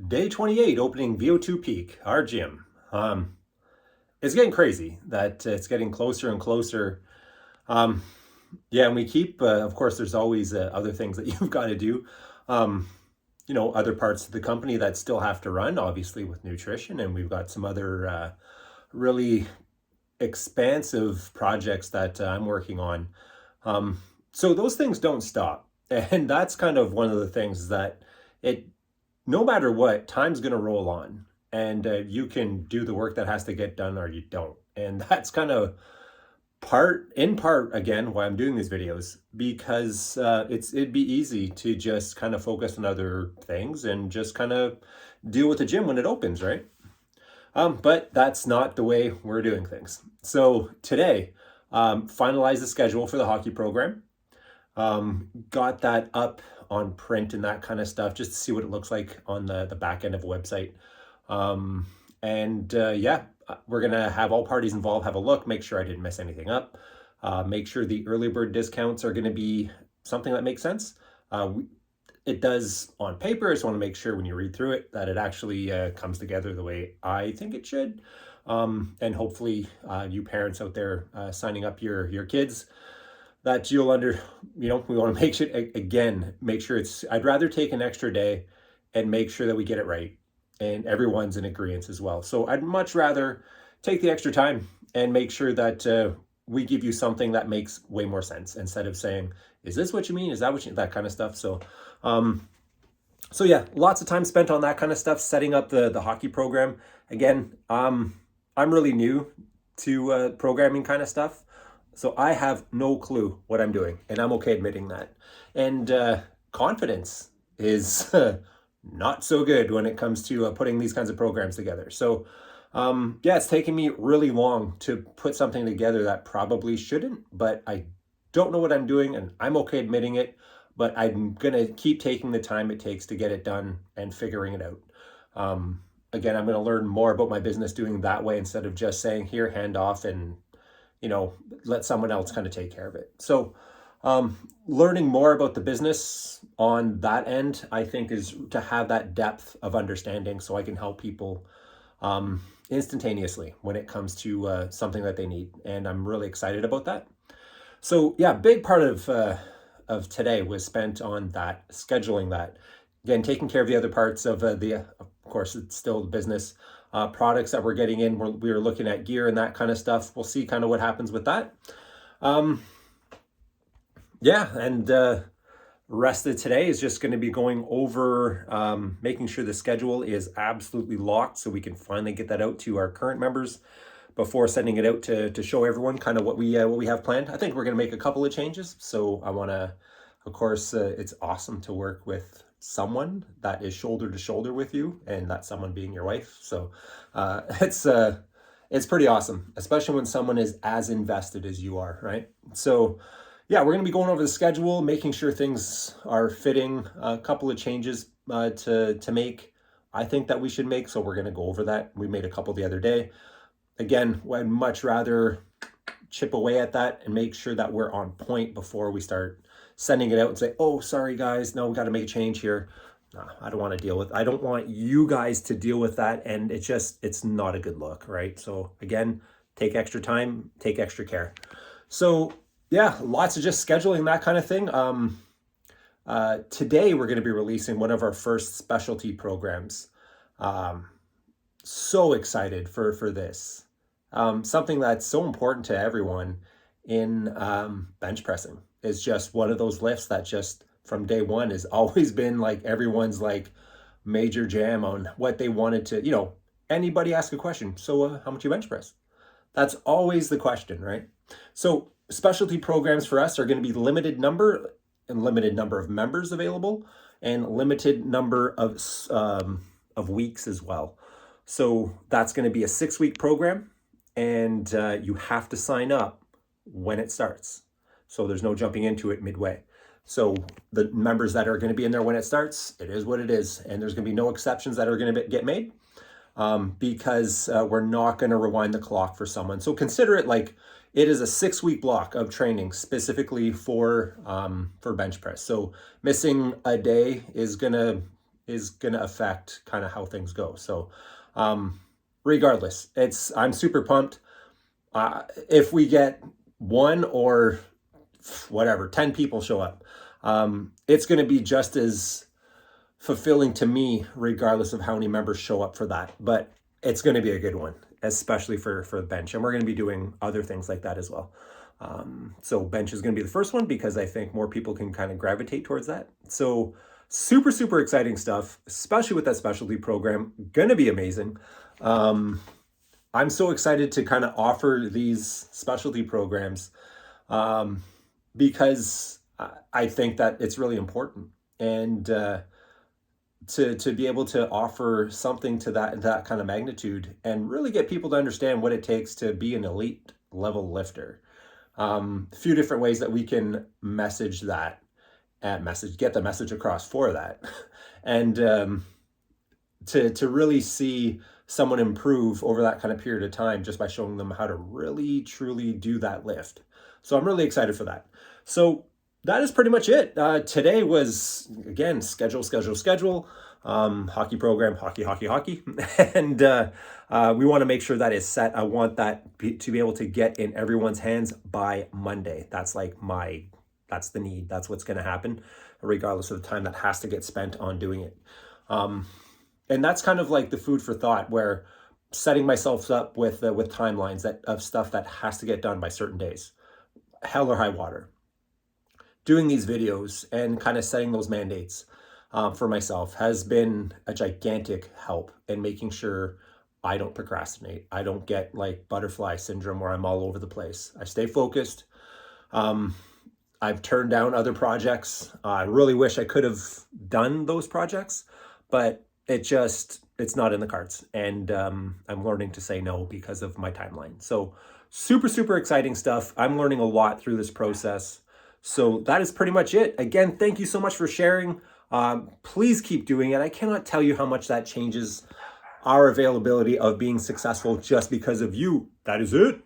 Day 28, opening VO2Peak, our gym. It's getting crazy that it's getting closer and closer. Um, yeah, and we keep, of course, there's always other things that you've got to do. Um, other parts of the company that still have to run, obviously, with nutrition. And we've got some other really expansive projects that I'm working on. So those things don't stop. And that's kind of one of the things that it no matter what, time's going to roll on, and you can do the work that has to get done or you don't. And that's kind of in part, again, why I'm doing these videos, because it'd be easy to just kind of focus on other things and just kind of deal with the gym when it opens, right? But that's not the way we're doing things. So today, finalize the schedule for the hockey program. Got that up on print and that kind of stuff, just to see what it looks like on the back end of a website. Yeah, we're gonna have all parties involved have a look, make sure I didn't mess anything up, make sure the early bird discounts are gonna be something that makes sense. It does on paper. I just want to make sure when you read through it that it actually comes together the way I think it should. And hopefully you parents out there signing up your kids, that we want to make sure, again, make sure I'd rather take an extra day and make sure that we get it right and everyone's in agreement as well. So I'd much rather take the extra time and make sure that we give you something that makes way more sense, instead of saying, is this what you mean? Is that what you, that kind of stuff. So yeah, lots of time spent on that kind of stuff, setting up the hockey program. Again, I'm really new to programming kind of stuff. So I have no clue what I'm doing, and I'm okay admitting that. And confidence is not so good when it comes to putting these kinds of programs together. So yeah, it's taken me really long to put something together that probably shouldn't, but I don't know what I'm doing, and I'm okay admitting it, but I'm gonna keep taking the time it takes to get it done and figuring it out. Again, I'm gonna learn more about my business doing that way, instead of just saying, here, hand off, and let someone else kind of take care of it. So learning more about the business on that end, I think, is to have that depth of understanding so I can help people instantaneously when it comes to something that they need. And I'm really excited about that. So yeah, big part of today was spent on that, scheduling that. Again, taking care of the other parts of of course, it's still the business. Products that we're getting in, we were looking at gear and that kind of stuff. We'll see kind of what happens with that. Yeah, and rest of today is just going to be going over making sure the schedule is absolutely locked, so we can finally get that out to our current members before sending it out to show everyone kind of what we have planned. I think we're going to make a couple of changes. So I want to, of course, it's awesome to work with someone that is shoulder to shoulder with you, and that someone being your wife. So it's pretty awesome, especially when someone is as invested as you are, right? So yeah, we're going to be going over the schedule, making sure things are fitting, a couple of changes to make, I think, that we should make. So we're going to go over that. We made a couple the other day. Again, I'd much rather chip away at that and make sure that we're on point before we start sending it out and say, oh, sorry guys, no, we got to make a change here. No, I don't want to deal with, I don't want you guys to deal with that. And it's not a good look, right? So again, take extra time, take extra care. So yeah, lots of just scheduling, that kind of thing. Today we're going to be releasing one of our first specialty programs. So excited for this. Something that's so important to everyone in bench pressing is just one of those lifts that just from day one has always been like everyone's like major jam on what they wanted to, anybody ask a question. So how much you bench press? That's always the question, right? So specialty programs for us are going to be limited number of members available, and limited number of weeks as well. So that's going to be a 6-week program, and you have to sign up when it starts. So there's no jumping into it midway. So the members that are going to be in there when it starts, it is what it is. And there's going to be no exceptions that are going to get made because we're not going to rewind the clock for someone. So consider it like it is a 6-week block of training specifically for bench press. So missing a day is going to is going to affect kind of how things go. So regardless, I'm super pumped. If we get 1 or whatever, 10 people show up, it's going to be just as fulfilling to me, regardless of how many members show up for that. But it's going to be a good one, especially for the bench. And we're going to be doing other things like that as well. So bench is going to be the first one because I think more people can kind of gravitate towards that. So super, super exciting stuff, especially with that specialty program. Going to be amazing. I'm so excited to kind of offer these specialty programs because I think that it's really important. And to be able to offer something to that kind of magnitude and really get people to understand what it takes to be an elite level lifter. A few different ways that we can message that get the message across for that. And to really see someone improve over that kind of period of time just by showing them how to really truly do that lift. So I'm really excited for that. So that is pretty much it. Today was, again, schedule, hockey program, hockey. And we want to make sure that is set. I want that to be able to get in everyone's hands by Monday. That's the need. That's what's going to happen, regardless of the time that has to get spent on doing it. And that's kind of like the food for thought, where setting myself up with timelines of stuff that has to get done by certain days, hell or high water. Doing these videos and kind of setting those mandates for myself has been a gigantic help in making sure I don't procrastinate. I don't get like butterfly syndrome where I'm all over the place. I stay focused. I've turned down other projects. I really wish I could have done those projects, but it's not in the cards. And I'm learning to say no because of my timeline. So super, super exciting stuff. I'm learning a lot through this process. So that is pretty much it. Again, thank you so much for sharing. Please keep doing it. I cannot tell you how much that changes our availability of being successful just because of you. That is it.